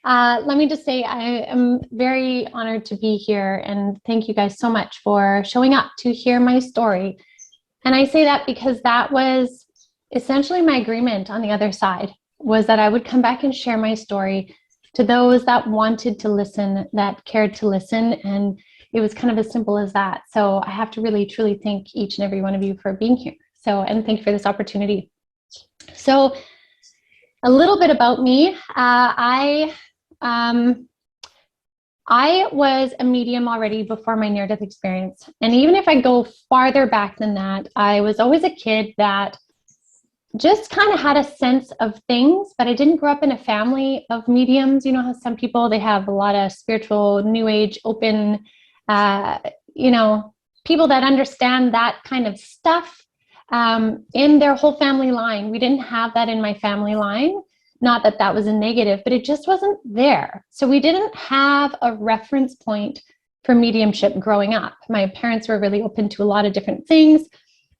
Let me just say I am very honored to be here, and thank you guys so much for showing up to hear my story. And I say that because that was essentially my agreement on the other side, was that I would come back and share my story to those that wanted to listen, that cared to listen. And it was kind of as simple as that. So I have to really, truly thank each and every one of you for being here. And thank you for this opportunity. So a little bit about me. Um, I was a medium already before my near-death experience. And even if I go farther back than that, I was always a kid that just kind of had a sense of things, but I didn't grow up in a family of mediums. You know how some people, they have a lot of spiritual, new age, open, uh, you know, people that understand that kind of stuff in their whole family line. We didn't have that in my family line. Not that that was a negative, but it just wasn't there. So we didn't have a reference point for mediumship growing up. My parents were really open to a lot of different things.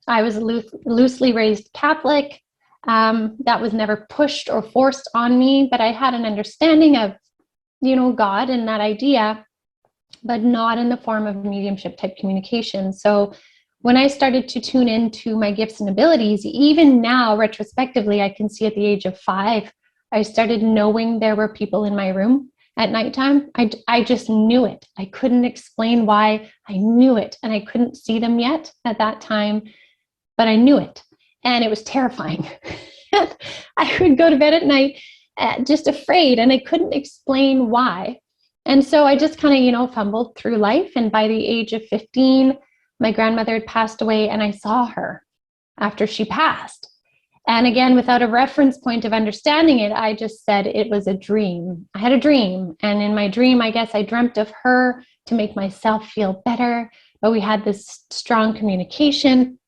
I was loosely raised Catholic. That was never pushed or forced on me, but I had an understanding of, God and that idea, but not in the form of mediumship type communication. So when I started to tune into my gifts and abilities, even now, retrospectively, I can see at the age of 5, I started knowing there were people in my room at nighttime. I just knew it. I couldn't explain why. I knew it, and I couldn't see them yet at that time, but I knew it, and it was terrifying. I would go to bed at night just afraid, and I couldn't explain why. And so I just kind of, fumbled through life. And by the age of 15, my grandmother had passed away, and I saw her after she passed. And again, without a reference point of understanding it, I just said it was a dream. I had a dream. And in my dream, I guess I dreamt of her to make myself feel better. But we had this strong communication.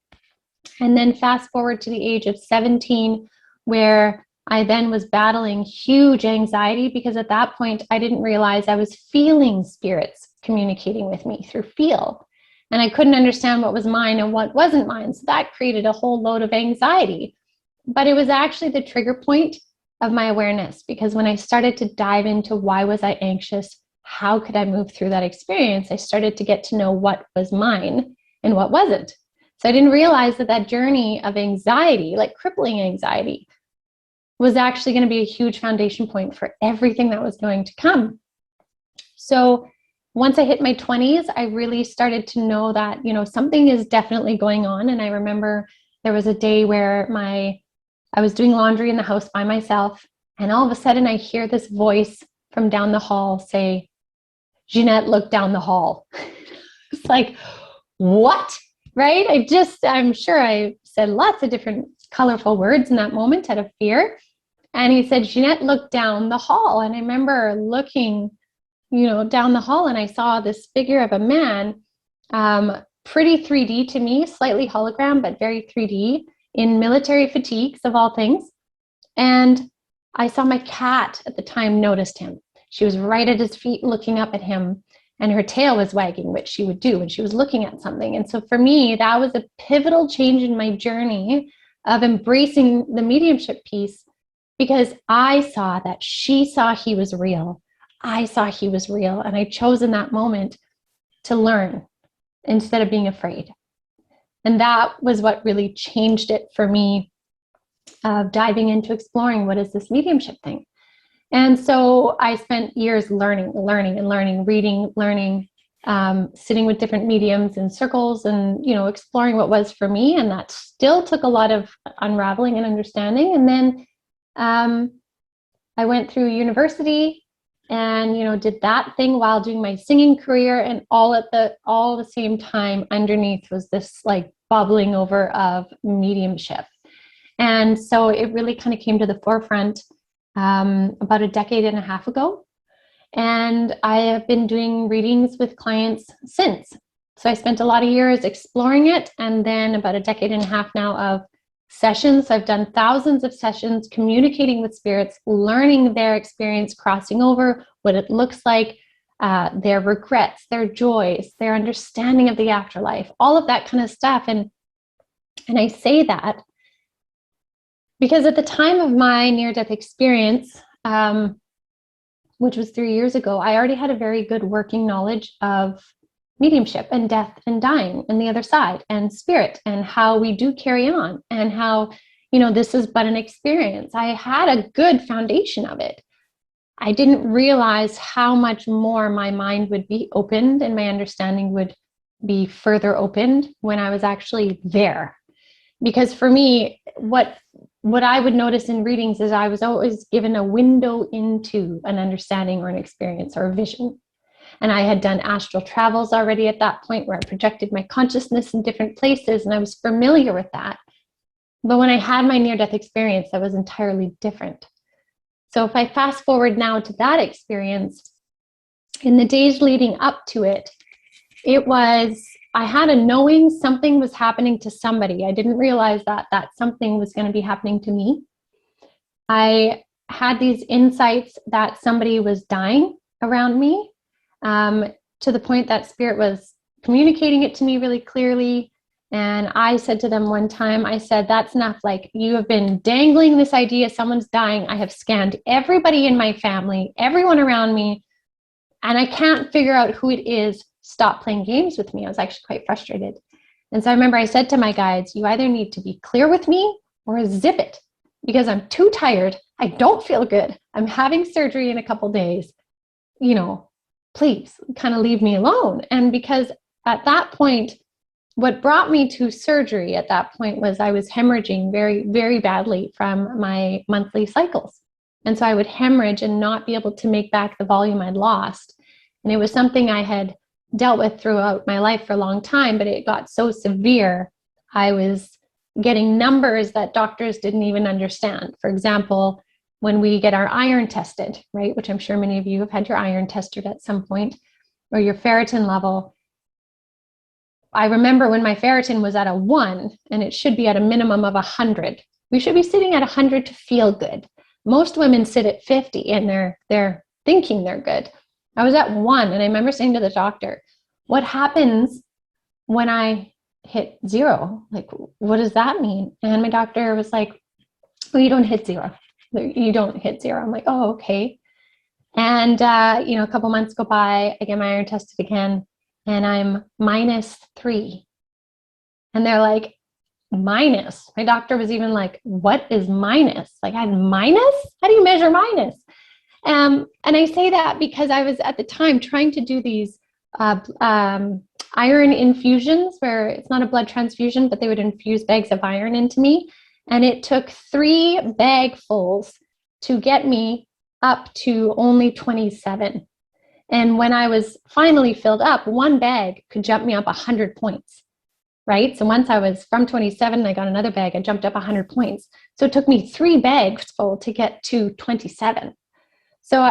And then fast forward to the age of 17, where I then was battling huge anxiety, because at that point, I didn't realize I was feeling spirits communicating with me through feel. And I couldn't understand what was mine and what wasn't mine. So that created a whole load of anxiety. But it was actually the trigger point of my awareness, because when I started to dive into why was I anxious, how could I move through that experience, I started to get to know what was mine and what wasn't. So I didn't realize that journey of anxiety, like crippling anxiety, was actually going to be a huge foundation point for everything that was going to come. So once I hit my 20s, I really started to know that, something is definitely going on. And I remember there was a day where I was doing laundry in the house by myself, and all of a sudden I hear this voice from down the hall say, "Ginette, look down the hall." It's like, what? Right? I'm sure I said lots of different colorful words in that moment out of fear. And he said, "Ginette, look down the hall." And I remember looking, down the hall, and I saw this figure of a man, pretty 3D to me, slightly hologram, but very 3D, in military fatigues of all things. And I saw my cat at the time noticed him. She was right at his feet looking up at him, and her tail was wagging, which she would do when she was looking at something. And so for me, that was a pivotal change in my journey of embracing the mediumship piece, because I saw that she saw he was real. I saw he was real. And I chose in that moment to learn instead of being afraid. And that was what really changed it for me, diving into exploring what is this mediumship thing. And so I spent years learning, reading, learning, sitting with different mediums in circles, and, exploring what was for me. And that still took a lot of unraveling and understanding. And then I went through university and, did that thing while doing my singing career, and all at the same time underneath was this like bubbling over of mediumship. And so it really kind of came to the forefront about a decade and a half ago. And I have been doing readings with clients since. So I spent a lot of years exploring it, and then about a decade and a half now of sessions. I've done thousands of sessions communicating with spirits, learning their experience, crossing over, what it looks like, their regrets, their joys, their understanding of the afterlife, all of that kind of stuff. And I say that because at the time of my near-death experience, which was 3 years ago, I already had a very good working knowledge of mediumship and death and dying and the other side and spirit and how we do carry on and how, this is but an experience. I had a good foundation of it. I didn't realize how much more my mind would be opened and my understanding would be further opened when I was actually there. Because for me, what I would notice in readings is I was always given a window into an understanding or an experience or a vision. And I had done astral travels already at that point where I projected my consciousness in different places, and I was familiar with that. But when I had my near-death experience, that was entirely different. So if I fast forward now to that experience, in the days leading up to it, I had a knowing something was happening to somebody. I didn't realize that something was going to be happening to me. I had these insights that somebody was dying around me, to the point that spirit was communicating it to me really clearly. And I said to them one time, I said, that's enough. Like, you have been dangling this idea someone's dying. I have scanned everybody in my family, everyone around me, and I can't figure out who it is. Stop playing games with me. I was actually quite frustrated. And so I remember I said to my guides, you either need to be clear with me or zip it, because I'm too tired. I don't feel good. I'm having surgery in a couple days. Please kind of leave me alone. And because at that point, what brought me to surgery at that point was I was hemorrhaging very, very badly from my monthly cycles. And so I would hemorrhage and not be able to make back the volume I'd lost. And it was something I had dealt with throughout my life for a long time, but it got so severe, I was getting numbers that doctors didn't even understand. For example, when we get our iron tested, right, which I'm sure many of you have had your iron tested at some point, or your ferritin level. I remember when my ferritin was at a 1, and it should be at a minimum of 100. We should be sitting at 100 to feel good. Most women sit at 50 and they're thinking they're good. I was at 1, and I remember saying to the doctor, what happens when I hit 0? Like, what does that mean? And my doctor was like, well, you don't hit 0. You don't hit 0. I'm like, oh, okay. And, a couple months go by, I get my iron tested again, and I'm -3. And they're like, minus. My doctor was even like, what is minus? Like, I had minus? How do you measure minus? And I say that because I was at the time trying to do these iron infusions, where it's not a blood transfusion, but they would infuse bags of iron into me. And it took 3 bagfuls to get me up to only 27. And when I was finally filled up, 1 bag could jump me up 100 points, right? So once I was from 27, I got another bag, I jumped up 100 points. So it took me 3 bags full to get to 27. So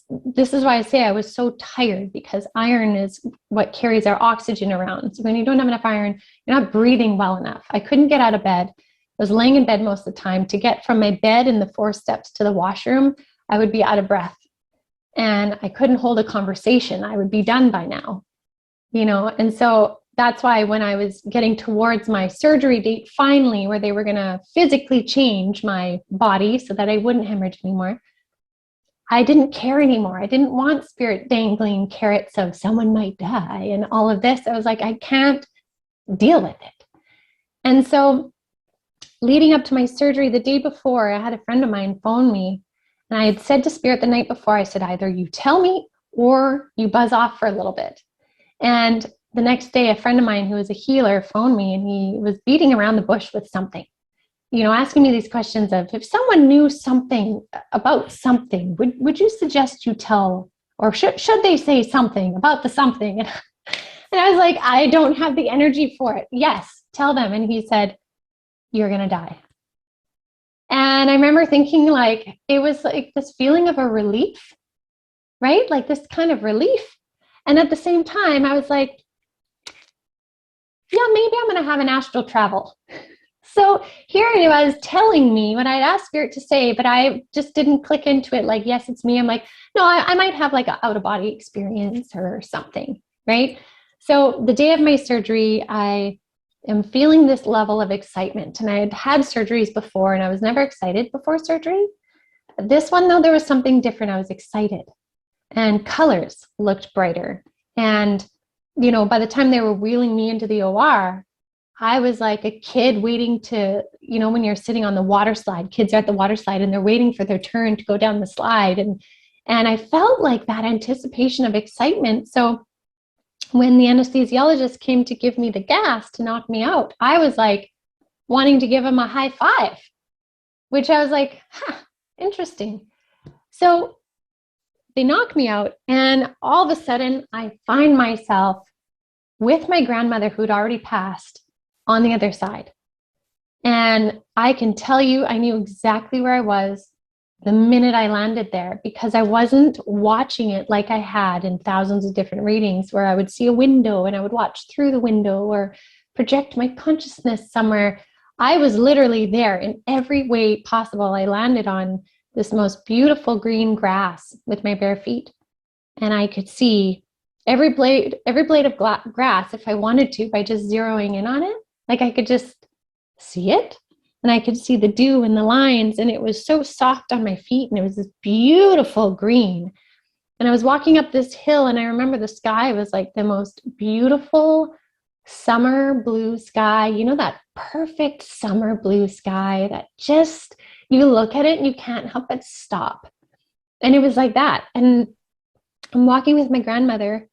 this is why I say I was so tired, because iron is what carries our oxygen around. So when you don't have enough iron, you're not breathing well enough. I couldn't get out of bed. I was laying in bed most of the time. To get from my bed in the 4 steps to the washroom, I would be out of breath. And I couldn't hold a conversation. I would be done by now, And so that's why when I was getting towards my surgery date, finally, where they were going to physically change my body so that I wouldn't hemorrhage anymore, I didn't care anymore. I didn't want spirit dangling carrots of someone might die and all of this. I was like, I can't deal with it. And so leading up to my surgery, the day before, I had a friend of mine phone me, and I had said to spirit the night before, I said, either you tell me or you buzz off for a little bit. And the next day, a friend of mine who was a healer phoned me, and he was beating around the bush with something, asking me these questions of, if someone knew something about something, would you suggest you tell, or should they say something about the something? And I was like, I don't have the energy for it. Yes, tell them. And he said, you're going to die. And I remember thinking, like, it was like this feeling of a relief, right? Like this kind of relief. And at the same time, I was like, yeah, maybe I'm going to have an astral travel. So here it was telling me what I'd asked spirit to say, but I just didn't click into it. Like, yes, it's me. I'm like, no, I might have like an out of body experience or something, right? So the day of my surgery, I am feeling this level of excitement, and I had had surgeries before, and I was never excited before surgery. This one, though, there was something different. I was excited, and colors looked brighter. And, by the time they were wheeling me into the OR, I was like a kid waiting to, when you're sitting on the water slide, kids are at the water slide and they're waiting for their turn to go down the slide. And I felt like that anticipation of excitement. So when the anesthesiologist came to give me the gas to knock me out, I was like wanting to give him a high five, which I was like, interesting. So they knock me out, and all of a sudden I find myself with my grandmother who'd already passed on the other side. And I can tell you, I knew exactly where I was the minute I landed there, because I wasn't watching it like I had in thousands of different readings where I would see a window and I would watch through the window or project my consciousness somewhere. I was literally there in every way possible. I landed on this most beautiful green grass with my bare feet, and I could see every blade of grass if I wanted to by just zeroing in on it. Like I could just see it, and I could see the dew and the lines, and it was so soft on my feet, and it was this beautiful green. And I was walking up this hill, and I remember the sky was like the most beautiful summer blue sky, that perfect summer blue sky that just, you look at it and you can't help but stop. And it was like that. And I'm walking with my grandmother,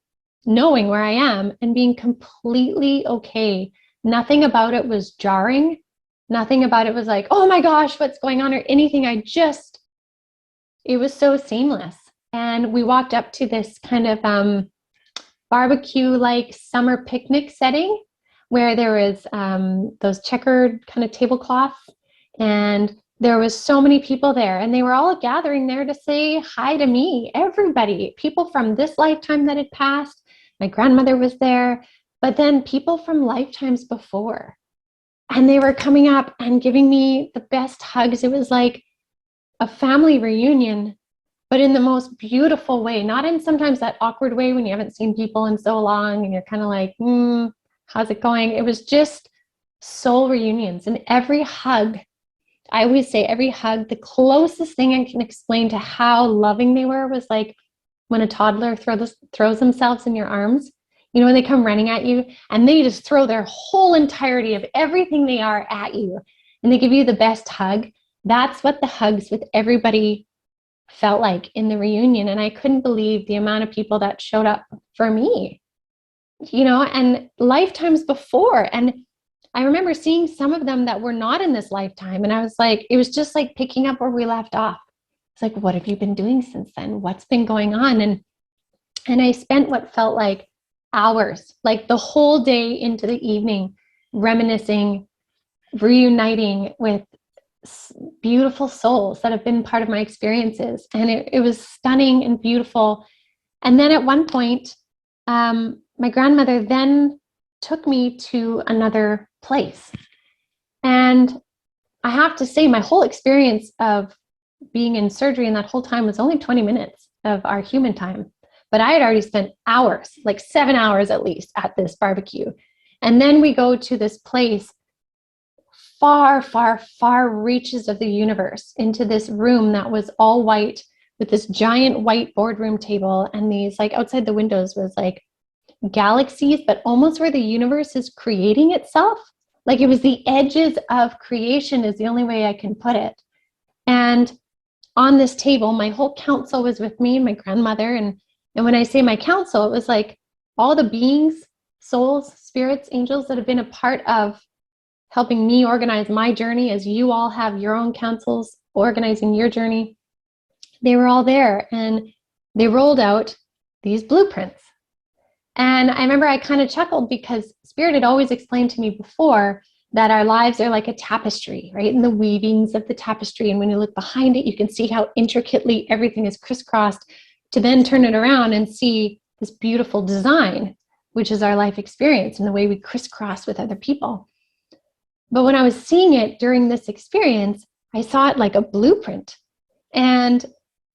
knowing where I am and being completely okay. Nothing about it was jarring. Nothing about it was like, oh my gosh, what's going on, or anything. It was so seamless. And we walked up to this kind of barbecue-like summer picnic setting where there was those checkered kind of tablecloths, and there was so many people there, and they were all gathering there to say hi to me. Everybody, people from this lifetime that had passed. My grandmother was there, but then people from lifetimes before. And they were coming up and giving me the best hugs. It was like a family reunion, but in the most beautiful way, not in sometimes that awkward way when you haven't seen people in so long and you're kind of like, how's it going? It was just soul reunions. And every hug, I always say every hug, the closest thing I can explain to how loving they were was like when a toddler throws themselves in your arms, when they come running at you and they just throw their whole entirety of everything they are at you and they give you the best hug. That's what the hugs with everybody felt like in the reunion. And I couldn't believe the amount of people that showed up for me, and lifetimes before. And I remember seeing some of them that were not in this lifetime. And I was like, it was just like picking up where we left off. It's like, what have you been doing since then? What's been going on? And I spent what felt like hours, like the whole day into the evening, reminiscing, reuniting with beautiful souls that have been part of my experiences. And it was stunning and beautiful. And then at one point, my grandmother then took me to another place. And I have to say, my whole experience of being in surgery in that whole time was only 20 minutes of our human time. But I had already spent hours, like 7 hours at least, at this barbecue. And then we go to this place, far, far, far reaches of the universe, into this room that was all white with this giant white boardroom table. And these, like outside the windows was like galaxies, but almost where the universe is creating itself. Like it was the edges of creation is the only way I can put it. And on this table, my whole council was with me and my grandmother. And when I say my council, it was like all the beings, souls, spirits, angels that have been a part of helping me organize my journey, as you all have your own councils organizing your journey. They were all there, and they rolled out these blueprints. And I remember I kind of chuckled because Spirit had always explained to me before that our lives are like a tapestry, right? And the weavings of the tapestry. And when you look behind it, you can see how intricately everything is crisscrossed, to then turn it around and see this beautiful design, which is our life experience and the way we crisscross with other people. But when I was seeing it during this experience, I saw it like a blueprint. And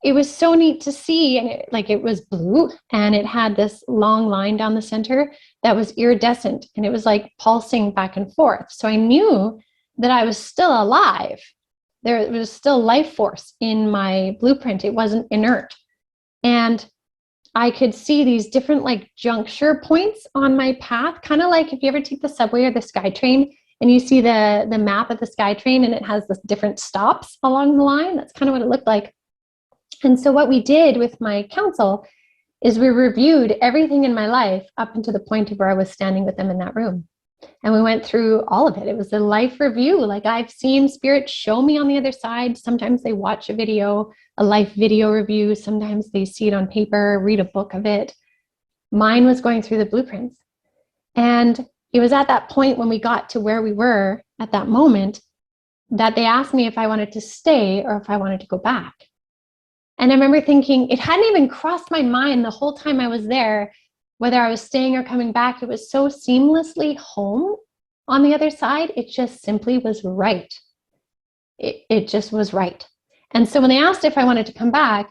it was so neat to see. And it was blue, and it had this long line down the center that was iridescent, and it was like pulsing back and forth. So I knew that I was still alive, there was still life force in my blueprint. It wasn't inert. And I could see these different like juncture points on my path, kind of like if you ever take the subway or the SkyTrain and you see the map of the SkyTrain and it has the different stops along the line. That's kind of what it looked like. And so what we did with my council is we reviewed everything in my life up until the point of where I was standing with them in that room. And we went through all of it. It was a life review. Like I've seen spirits show me on the other side. Sometimes they watch a video, a life video review. Sometimes they see it on paper, read a book of it. Mine was going through the blueprints. And it was at that point when we got to where we were at that moment that they asked me if I wanted to stay or if I wanted to go back. And I remember thinking, it hadn't even crossed my mind the whole time I was there, whether I was staying or coming back. It was so seamlessly home on the other side. It just simply was right. It just was right. And so when they asked if I wanted to come back,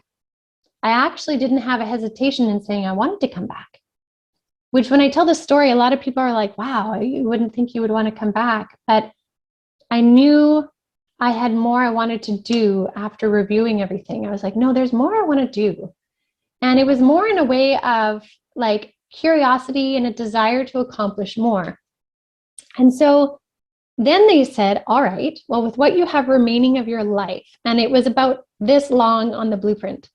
I actually didn't have a hesitation in saying I wanted to come back, which when I tell the story, a lot of people are like, wow, you wouldn't think you would want to come back. But I knew I had more I wanted to do after reviewing everything. I was like, no, there's more I want to do. And it was more in a way of like curiosity and a desire to accomplish more. And so then they said, all right, well, with what you have remaining of your life, and it was about this long on the blueprint.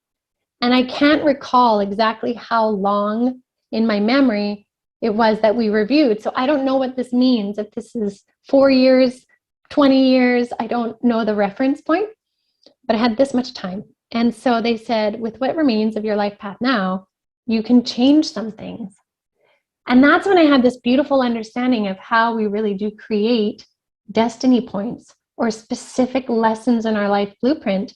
And I can't recall exactly how long in my memory it was that we reviewed. So I don't know what this means. If this is 4 years, 20 years, I don't know the reference point, but I had this much time. And so they said, with what remains of your life path now, you can change some things. And that's when I had this beautiful understanding of how we really do create destiny points or specific lessons in our life blueprint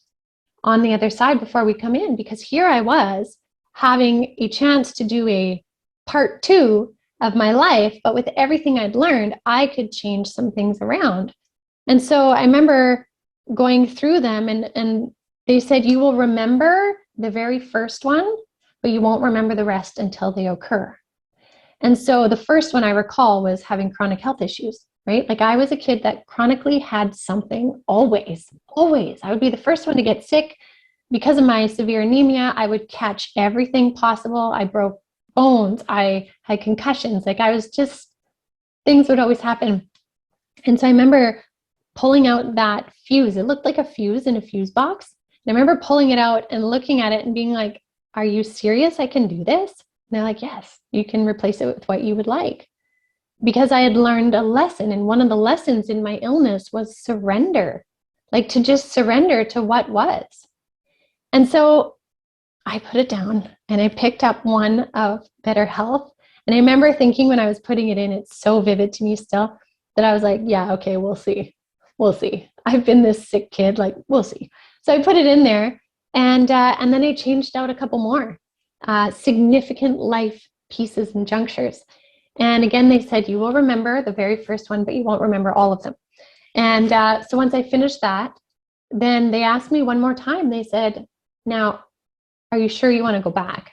on the other side before we come in. Because here I was having a chance to do a part 2 of my life, but with everything I'd learned, I could change some things around. And so I remember going through them and they said, you will remember the very first one, but you won't remember the rest until they occur. And so the first one I recall was having chronic health issues, right? Like I was a kid that chronically had something always. I would be the first one to get sick. Because of my severe anemia, I would catch everything possible. I broke bones. I had concussions. Like I was just, things would always happen. And so I remember pulling out that fuse. It looked like a fuse in a fuse box. And I remember pulling it out and looking at it and being like, are you serious? I can do this? And they're like, yes, you can replace it with what you would like. Because I had learned a lesson. And one of the lessons in my illness was surrender, like to just surrender to what was. And so I put it down and I picked up one of better health. And I remember thinking when I was putting it in, it's so vivid to me still, that I was like, yeah, okay, we'll see. I've been this sick kid, like, we'll see. So I put it in there and then I changed out a couple more significant life pieces and junctures. And again, they said, you will remember the very first one, but you won't remember all of them. And so once I finished that, then they asked me one more time. They said, now, are you sure you want to go back?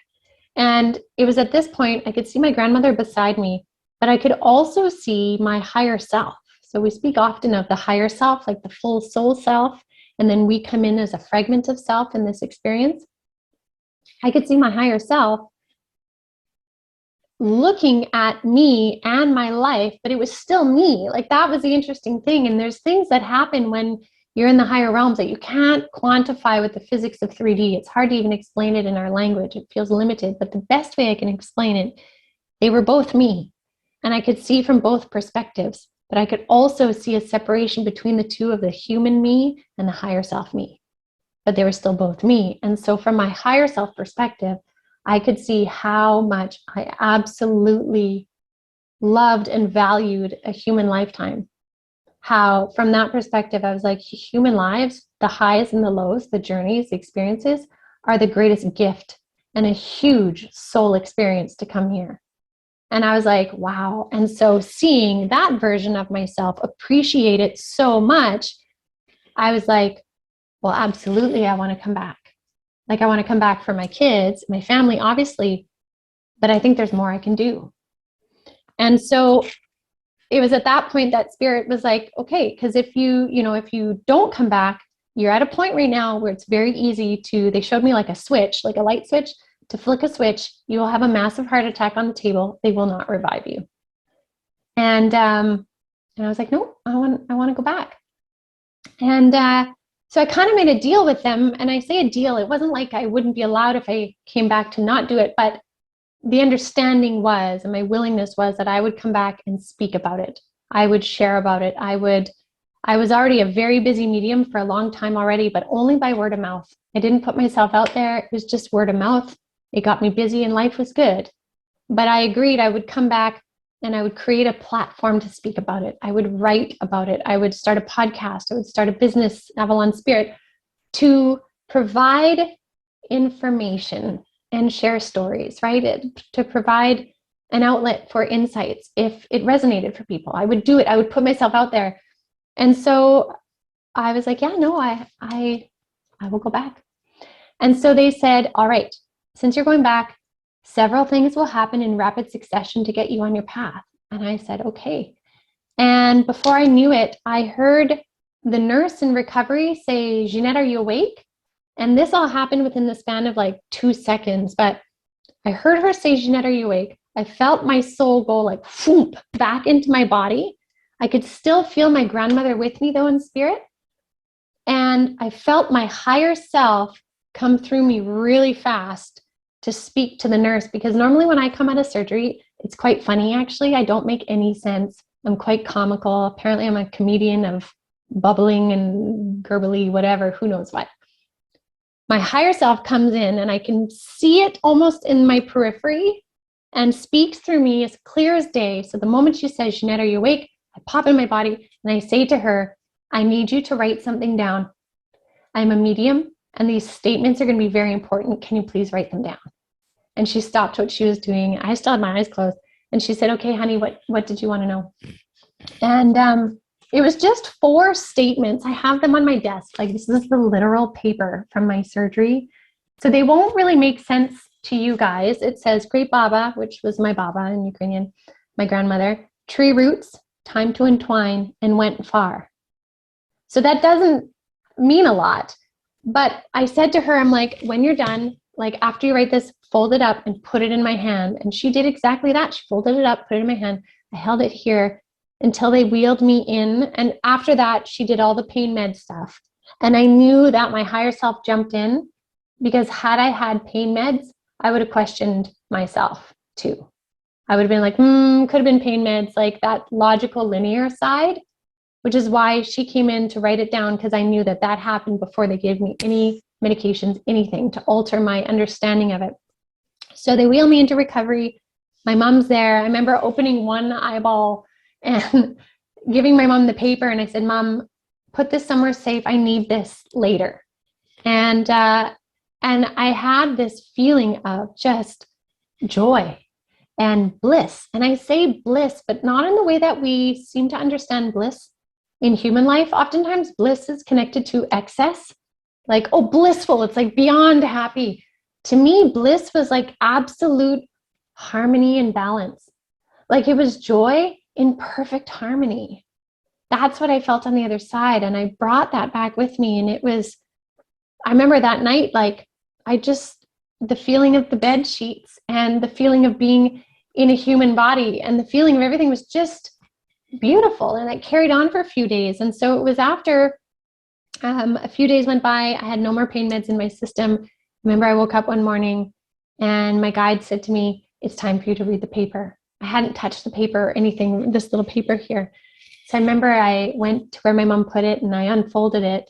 And it was at this point, I could see my grandmother beside me, but I could also see my higher self. So we speak often of the higher self, like the full soul self, and then we come in as a fragment of self in this experience. I could see my higher self looking at me and my life, but it was still me. Like that was the interesting thing. And there's things that happen when you're in the higher realms that you can't quantify with the physics of 3D. It's hard to even explain it in our language. It feels limited, but the best way I can explain it, they were both me. And I could see from both perspectives, but I could also see a separation between the two of the human me and the higher self me. But they were still both me. And so from my higher self perspective, I could see how much I absolutely loved and valued a human lifetime. How from that perspective, I was like, human lives, the highs and the lows, the journeys, the experiences are the greatest gift and a huge soul experience to come here. And I was like, wow. And so seeing that version of myself, appreciate it so much, I was like, well, absolutely, I want to come back. Like I want to come back for my kids, my family, obviously, but I think there's more I can do. And so it was at that point that spirit was like, okay, because if you don't come back, you're at a point right now where it's very easy to, they showed me like a switch, like a light switch, to flick a switch, you will have a massive heart attack on the table. They will not revive you. And I was like, no, I want to go back. And so I kind of made a deal with them. And I say a deal, it wasn't like I wouldn't be allowed if I came back to not do it, but the understanding was, and my willingness was, that I would come back and speak about it. I would share about it. I was already a very busy medium for a long time already, but only by word of mouth. I didn't put myself out there. It was just word of mouth. It got me busy and life was good. But I agreed I would come back and I would create a platform to speak about it. I would write about it. I would start a podcast. I would start a business, Avalon Spirit, to provide information and share stories, right? To provide an outlet for insights. If it resonated for people, I would do it. I would put myself out there. And so I was like, yeah, no, I will go back. And so they said, all right, since you're going back, several things will happen in rapid succession to get you on your path. And I said, okay. And before I knew it, I heard the nurse in recovery say, Ginette, are you awake? And this all happened within the span of like 2 seconds. But I heard her say, Ginette, are you awake? I felt my soul go like whoop back into my body. I could still feel my grandmother with me though in spirit. And I felt my higher self come through me really fast to speak to the nurse, because normally when I come out of surgery, it's quite funny actually. I don't make any sense. I'm quite comical. Apparently I'm a comedian of bubbling and gurgly, whatever, who knows what. My higher self comes in and I can see it almost in my periphery and speaks through me as clear as day. So the moment she says, Ginette, are you awake? I pop in my body and I say to her, I need you to write something down. I'm a medium and these statements are going to be very important. Can you please write them down? And she stopped what she was doing. I still had my eyes closed. And she said, okay, honey, what did you want to know? And it was just 4 statements. I have them on my desk. Like, this is the literal paper from my surgery. So they won't really make sense to you guys. It says, Great Baba, which was my Baba in Ukrainian, my grandmother, tree roots, time to entwine, and went far. So that doesn't mean a lot. But I said to her, I'm like, when you're done, like after you write this, fold it up and put it in my hand. And she did exactly that. She folded it up, put it in my hand. I held it here until they wheeled me in. And after that, she did all the pain med stuff. And I knew that my higher self jumped in, because had I had pain meds, I would have questioned myself too. I would have been like, could have been pain meds, like that logical linear side, which is why she came in to write it down, because I knew that that happened before they gave me any medications, anything to alter my understanding of it. So they wheel me into recovery. My mom's there. I remember opening one eyeball and giving my mom the paper. And I said, Mom, put this somewhere safe. I need this later. And I had this feeling of just joy and bliss. And I say bliss, but not in the way that we seem to understand bliss in human life. Oftentimes bliss is connected to excess, like, oh, blissful. It's like beyond happy. To me, bliss was like absolute harmony and balance. Like it was joy in perfect harmony. That's what I felt on the other side. And I brought that back with me. And it was, I remember that night, like the feeling of the bed sheets and the feeling of being in a human body and the feeling of everything was just beautiful. And it carried on for a few days. And so it was after a few days went by, I had no more pain meds in my system. Remember, I woke up one morning and my guide said to me, it's time for you to read the paper. I hadn't touched the paper or anything, this little paper here. So I remember I went to where my mom put it and I unfolded it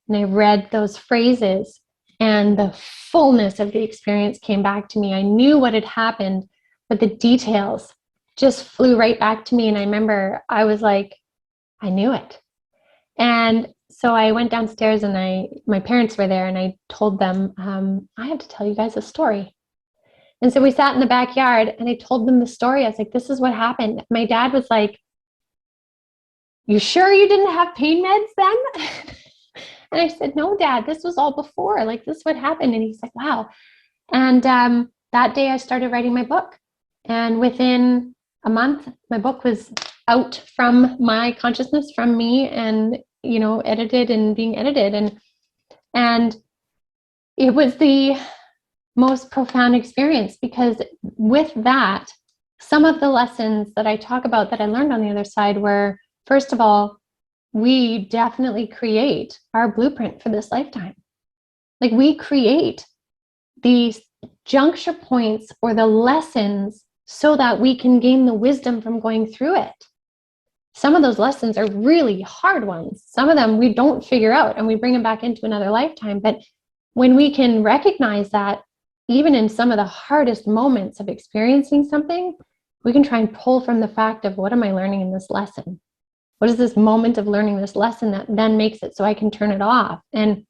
and I read those phrases and the fullness of the experience came back to me. I knew what had happened, but the details just flew right back to me. And I remember I was like, I knew it. And so I went downstairs and my parents were there and I told them, I have to tell you guys a story. And so we sat in the backyard and I told them the story. I was like, this is what happened. My dad was like, you sure you didn't have pain meds then? And I said, no, Dad, this was all before. Like, this is what happened. And he's like, wow. And that day I started writing my book. And within a month, my book was out from my consciousness, from me, and edited and being edited. And it was the most profound experience, because with that, some of the lessons that I talk about that I learned on the other side were, first of all, we definitely create our blueprint for this lifetime. Like, we create these juncture points or the lessons so that we can gain the wisdom from going through it. Some of those lessons are really hard ones. Some of them we don't figure out and we bring them back into another lifetime. But when we can recognize that, even in some of the hardest moments of experiencing something, we can try and pull from the fact of, what am I learning in this lesson? What is this moment of learning this lesson that then makes it so I can turn it off? And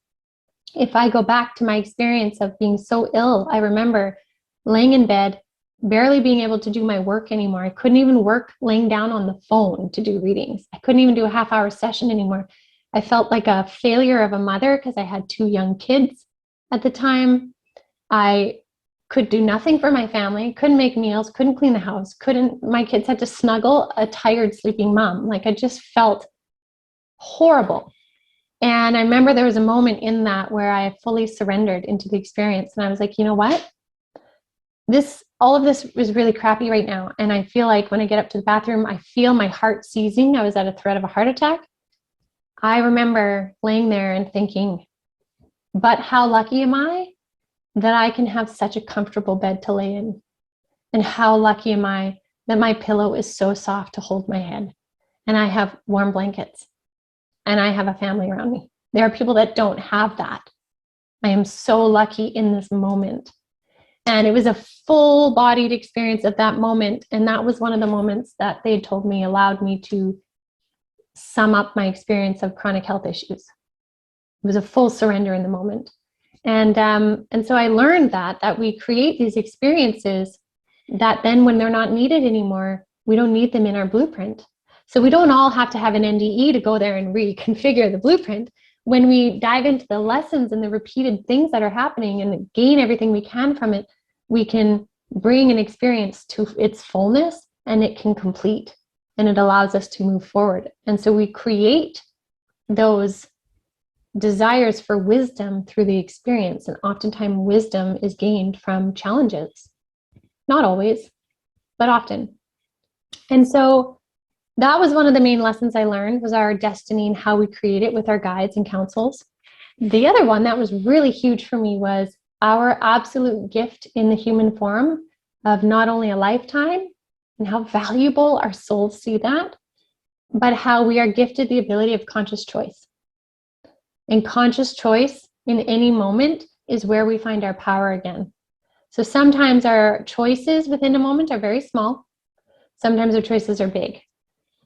if I go back to my experience of being so ill, I remember laying in bed, barely being able to do my work anymore. I couldn't even work laying down on the phone to do readings. I couldn't even do a half-hour session anymore. I felt like a failure of a mother because I had 2 young kids at the time. I could do nothing for my family, couldn't make meals, couldn't clean the house, my kids had to snuggle a tired, sleeping mom. Like, I just felt horrible. And I remember there was a moment in that where I fully surrendered into the experience. And I was like, you know what? All of this is really crappy right now. And I feel like when I get up to the bathroom, I feel my heart seizing. I was at a threat of a heart attack. I remember laying there and thinking, but how lucky am I that I can have such a comfortable bed to lay in? And how lucky am I that my pillow is so soft to hold my head, and I have warm blankets, and I have a family around me. There are people that don't have that. I am so lucky in this moment. And it was a full-bodied experience at that moment. And that was one of the moments that they told me allowed me to sum up my experience of chronic health issues. It was a full surrender in the moment. And so I learned that we create these experiences that then, when they're not needed anymore, we don't need them in our blueprint. So we don't all have to have an NDE to go there and reconfigure the blueprint. When we dive into the lessons and the repeated things that are happening and gain everything we can from it, we can bring an experience to its fullness, and it can complete, and it allows us to move forward. And so we create those desires for wisdom through the experience. And oftentimes wisdom is gained from challenges. Not always, but often. And so that was one of the main lessons I learned, was our destiny and how we create it with our guides and counsels. The other one that was really huge for me was our absolute gift in the human form of not only a lifetime and how valuable our souls see that, but how we are gifted the ability of conscious choice. And conscious choice in any moment is where we find our power again. So sometimes our choices within a moment are very small. Sometimes our choices are big.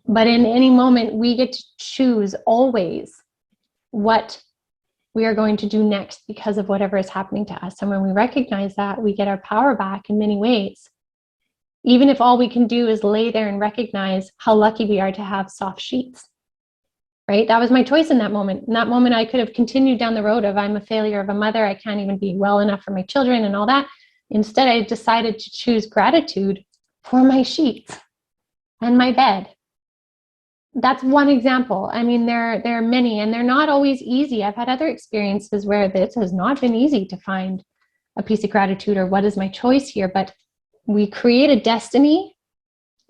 But in any moment, we get to choose always what we are going to do next because of whatever is happening to us. And when we recognize that, we get our power back in many ways. Even if all we can do is lay there and recognize how lucky we are to have soft sheets, right? That was my choice in that moment. In that moment, I could have continued down the road of, I'm a failure of a mother, I can't even be well enough for my children and all that. Instead, I decided to choose gratitude for my sheets and my bed. That's one example. I mean, there are many, and they're not always easy. I've had other experiences where this has not been easy to find a piece of gratitude or what is my choice here, but we create a destiny,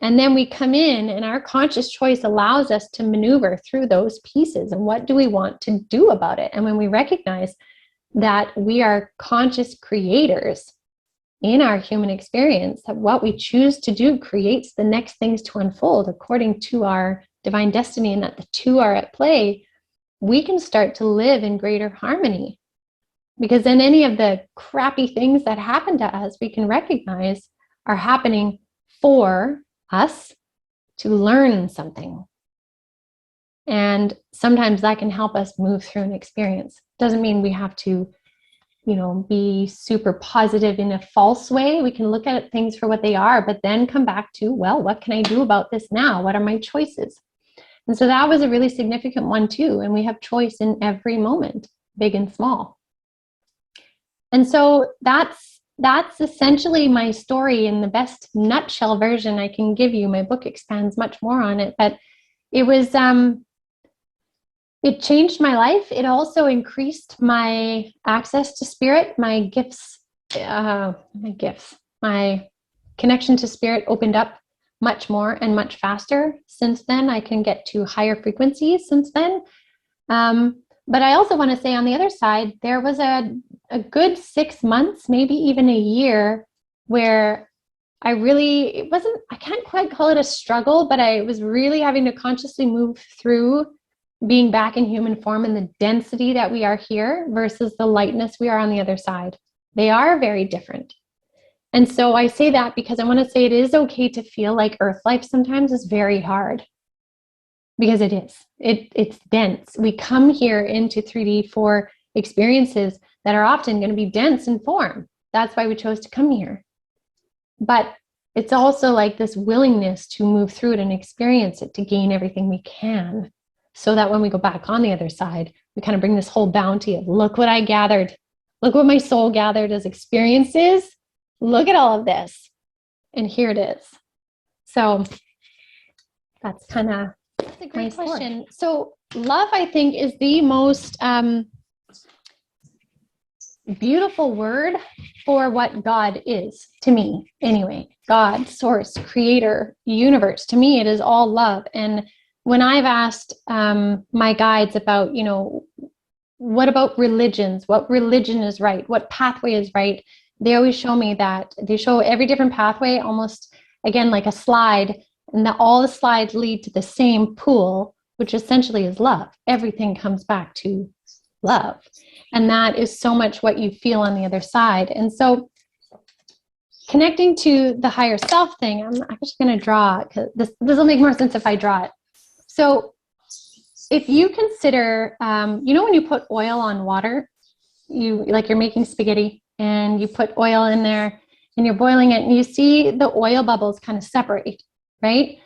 and then we come in, and our conscious choice allows us to maneuver through those pieces. And what do we want to do about it? And when we recognize that we are conscious creators in our human experience, that what we choose to do creates the next things to unfold according to our divine destiny, and that the two are at play, we can start to live in greater harmony. Because then any of the crappy things that happen to us, we can recognize are happening for us to learn something. And sometimes that can help us move through an experience. Doesn't mean we have to, be super positive in a false way. We can look at things for what they are, but then come back to, well, what can I do about this now? What are my choices? And so that was a really significant one too. And we have choice in every moment, big and small. And so that's essentially my story in the best nutshell version I can give you. My book expands much more on it, but it was it changed my life. It also increased my access to spirit, my connection to spirit opened up much more and much faster since then. I can get to higher frequencies since then. But I also want to say on the other side, there was a good 6 months, maybe even a year, where I can't quite call it a struggle, but I was really having to consciously move through being back in human form and the density that we are here versus the lightness we are on the other side. They are very different. And so I say that because I want to say it is okay to feel like Earth life sometimes is very hard. Because it is. It's dense. We come here into 3D for experiences that are often going to be dense in form. That's why we chose to come here. But it's also like this willingness to move through it and experience it to gain everything we can, so that when we go back on the other side, we kind of bring this whole bounty of, look what I gathered. Look what my soul gathered as experiences. Look at all of this. And here it is. So that's kind of... That's a great question. So love, I think, is the most beautiful word for what God is to me anyway. God, source, creator, universe. To me, it is all love. And when I've asked my guides about, what about religions? What religion is right? What pathway is right? They always show me that. They show every different pathway almost, again, like a slide. And all the slides lead to the same pool, which essentially is love. Everything comes back to love. And that is so much what you feel on the other side. And so connecting to the higher self thing, I'm actually going to draw, because this will make more sense if I draw it. So if you consider, when you put oil on water, you're making spaghetti and you put oil in there and you're boiling it and you see the oil bubbles kind of separate. Right?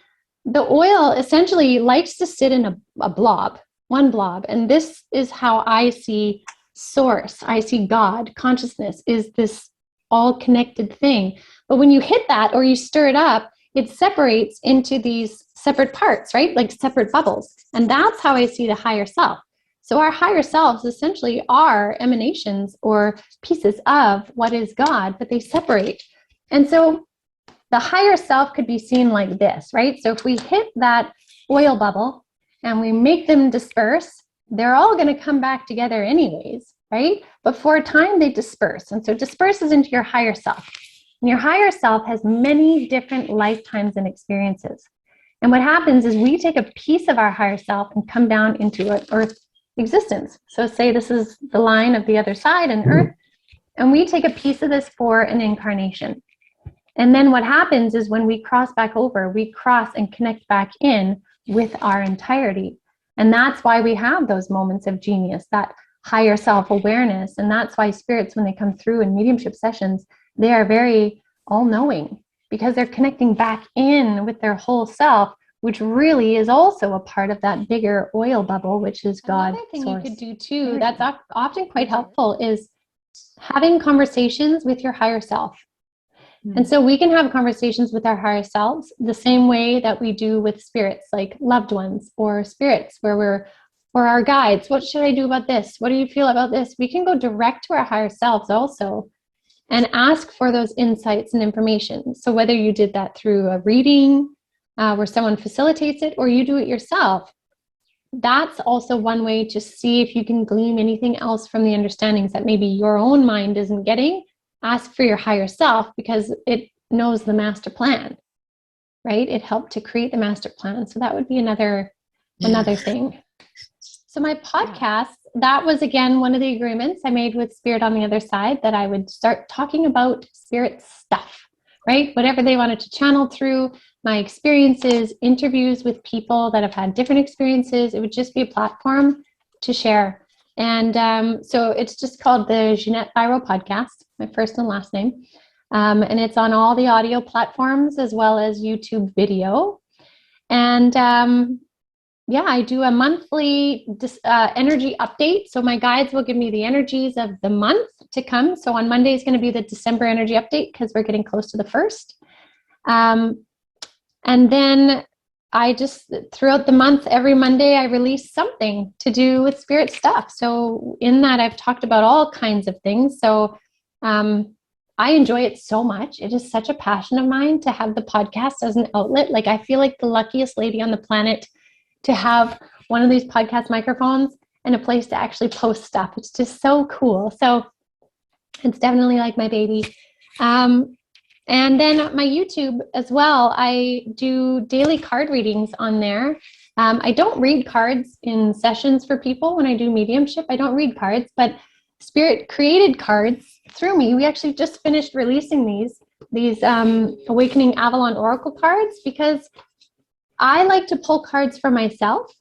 The oil essentially likes to sit in a blob, one blob. And this is how I see source. I see God. Consciousness is this all connected thing. But when you hit that or you stir it up, it separates into these separate parts, right? Like separate bubbles. And that's how I see the higher self. So our higher selves essentially are emanations or pieces of what is God, but they separate. And so the higher self could be seen like this, right? So if we hit that oil bubble and we make them disperse, they're all going to come back together anyways, right? But for a time they disperse. And so it disperses into your higher self. And your higher self has many different lifetimes and experiences. And what happens is we take a piece of our higher self and come down into an earth existence. So say this is the line of the other side and earth, and we take a piece of this for an incarnation. And then what happens is when we cross back over, we cross and connect back in with our entirety. And that's why we have those moments of genius, that higher self-awareness. And that's why spirits, when they come through in mediumship sessions, they are very all-knowing because they're connecting back in with their whole self, which really is also a part of that bigger oil bubble, which is God. Another thing source. You could do too, that's often quite helpful, is having conversations with your higher self. And so we can have conversations with our higher selves the same way that we do with spirits, like loved ones or spirits, or our guides. What should I do about this? What do you feel about this? We can go direct to our higher selves also and ask for those insights and information. So whether you did that through a reading where someone facilitates it, or you do it yourself, that's also one way to see if you can glean anything else from the understandings that maybe your own mind isn't getting. Ask for your higher self because it knows the master plan, right? It helped to create the master plan. So that would be another thing. So my podcast, that was again one of the agreements I made with Spirit on the other side, that I would start talking about spirit stuff, right? Whatever they wanted to channel through, my experiences, interviews with people that have had different experiences. It would just be a platform to share. And so it's just called the Ginette Biro podcast, my first and last name. And it's on all the audio platforms as well as YouTube video. And I do a monthly energy update. So my guides will give me the energies of the month to come. So on Monday is going to be the December energy update because we're getting close to the 1st. And then I just, throughout the month, every Monday, I release something to do with spirit stuff. So in that, I've talked about all kinds of things. So I enjoy it so much. It is such a passion of mine to have the podcast as an outlet. Like, I feel like the luckiest lady on the planet to have one of these podcast microphones and a place to actually post stuff. It's just so cool. So it's definitely like my baby. And then my YouTube as well, I do daily card readings on there. I don't read cards in sessions for people when I do mediumship. I don't read cards, but Spirit created cards through me. We actually just finished releasing these Awakening Avalon Oracle cards because I like to pull cards for myself.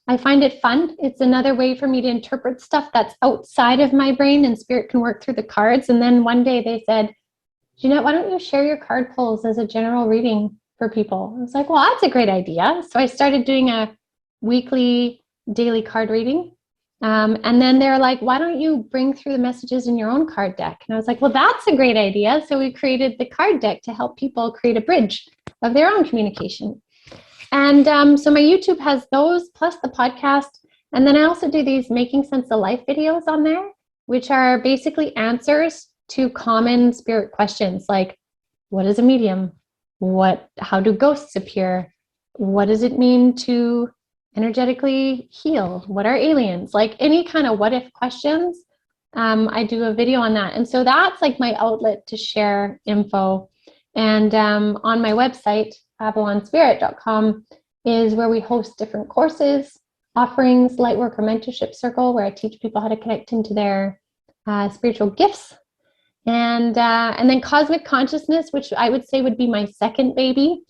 I find it fun. It's another way for me to interpret stuff that's outside of my brain, and Spirit can work through the cards. And then one day they said, Ginette, why don't you share your card pulls as a general reading for people? I was like, well, that's a great idea. So I started doing a weekly, daily card reading. And then they're like, why don't you bring through the messages in your own card deck? And I was like, well, that's a great idea. So we created the card deck to help people create a bridge of their own communication. And so my YouTube has those plus the podcast. And then I also do these Making Sense of Life videos on there, which are basically answers to common spirit questions like, what is a medium? How do ghosts appear? What does it mean to energetically heal? What are aliens? Like any kind of what if questions, I do a video on that. And so that's like my outlet to share info. And on my website, avalonspirit.com, is where we host different courses, offerings, Lightworker Mentorship Circle, where I teach people how to connect into their spiritual gifts. And then Cosmic Consciousness, which I would say would be my second baby.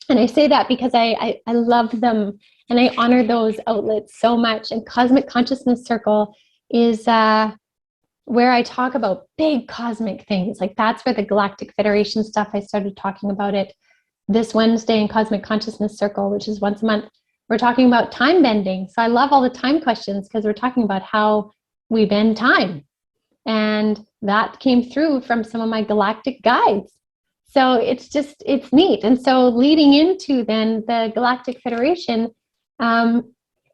And I say that because I love them and I honor those outlets so much. And Cosmic Consciousness Circle is where I talk about big cosmic things. Like that's where the Galactic Federation stuff, I started talking about it this Wednesday in Cosmic Consciousness Circle, which is once a month. We're talking about time bending. So I love all the time questions because we're talking about how we bend time. And that came through from some of my galactic guides. So it's neat. And so leading into then the Galactic Federation, I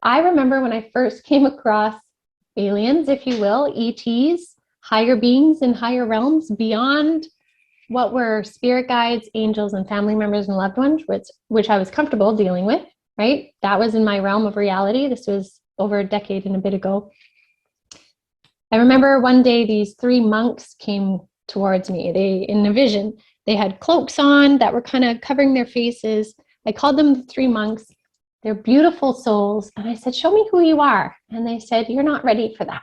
remember when I first came across aliens, if you will, ETs, higher beings in higher realms beyond what were spirit guides, angels, and family members and loved ones, which I was comfortable dealing with, right? That was in my realm of reality. This was over a decade and a bit ago. I remember one day these three monks came towards me. In a vision, they had cloaks on that were kind of covering their faces. I called them the three monks. They're beautiful souls. And I said, show me who you are. And they said, you're not ready for that.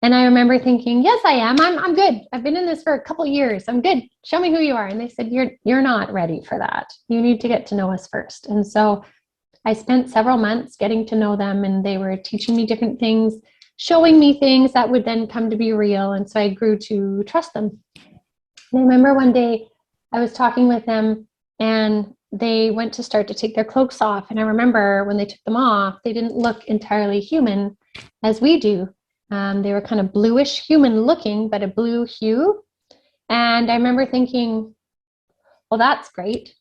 And I remember thinking, yes, I am. I'm good. I've been in this for a couple of years. I'm good. Show me who you are. And they said, you're not ready for that. You need to get to know us first. And so I spent several months getting to know them, and they were teaching me different things, showing me things that would then come to be real. And so I grew to trust them. And I remember one day I was talking with them and they went to start to take their cloaks off. And I remember when they took them off, they didn't look entirely human as we do. They were kind of bluish human looking, but a blue hue. And I remember thinking, well, that's great.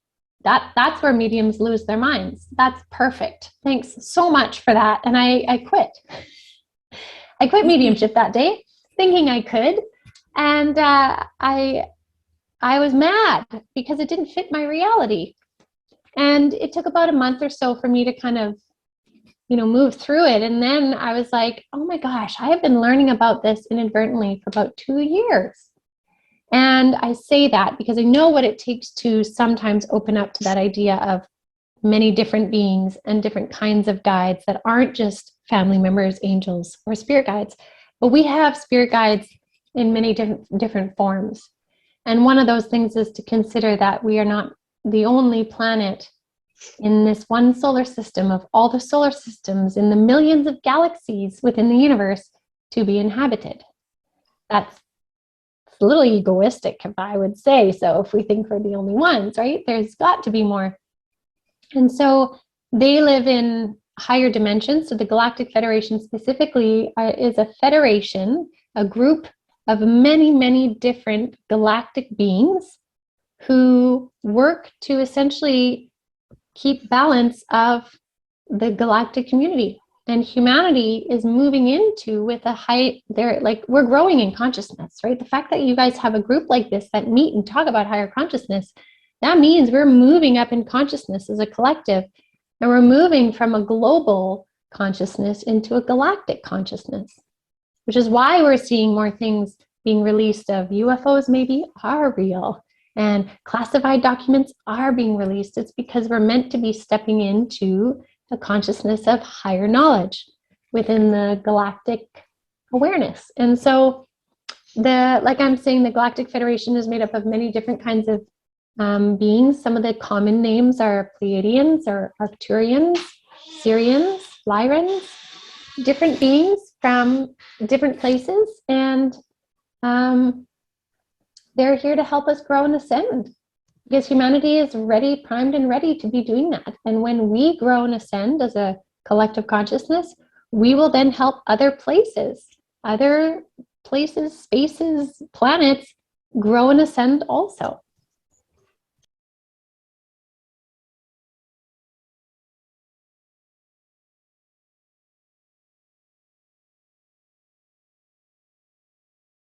That's where mediums lose their minds. That's perfect. Thanks so much for that. And I quit. I quit mediumship that day, thinking I could. And I was mad because it didn't fit my reality. And it took about a month or so for me to kind of, move through it. And then I was like, oh my gosh, I have been learning about this inadvertently for about 2 years. And I say that because I know what it takes to sometimes open up to that idea of many different beings and different kinds of guides that aren't just family members, angels, or spirit guides, but we have spirit guides in many different forms. And one of those things is to consider that we are not the only planet in this one solar system of all the solar systems in the millions of galaxies within the universe to be inhabited. That's a little egoistic, if I would say so, if we think we're the only ones, right? There's got to be more. And so they live in higher dimensions. So the Galactic Federation specifically is a federation, a group of many, many different galactic beings who work to essentially keep balance of the galactic community. And humanity is moving into with a height there, like we're growing in consciousness, right? The fact that you guys have a group like this that meet and talk about higher consciousness, that means we're moving up in consciousness as a collective, and we're moving from a global consciousness into a galactic consciousness, which is why we're seeing more things being released of UFOs maybe are real and classified documents are being released. It's because we're meant to be stepping into a consciousness of higher knowledge within the galactic awareness. And so like I'm saying, the Galactic Federation is made up of many different kinds of beings. Some of the common names are Pleiadians or Arcturians, Syrians, Lyrans, different beings from different places. And they're here to help us grow and ascend, because humanity is ready, primed and ready to be doing that. And when we grow and ascend as a collective consciousness, we will then help other places, spaces, planets grow and ascend also.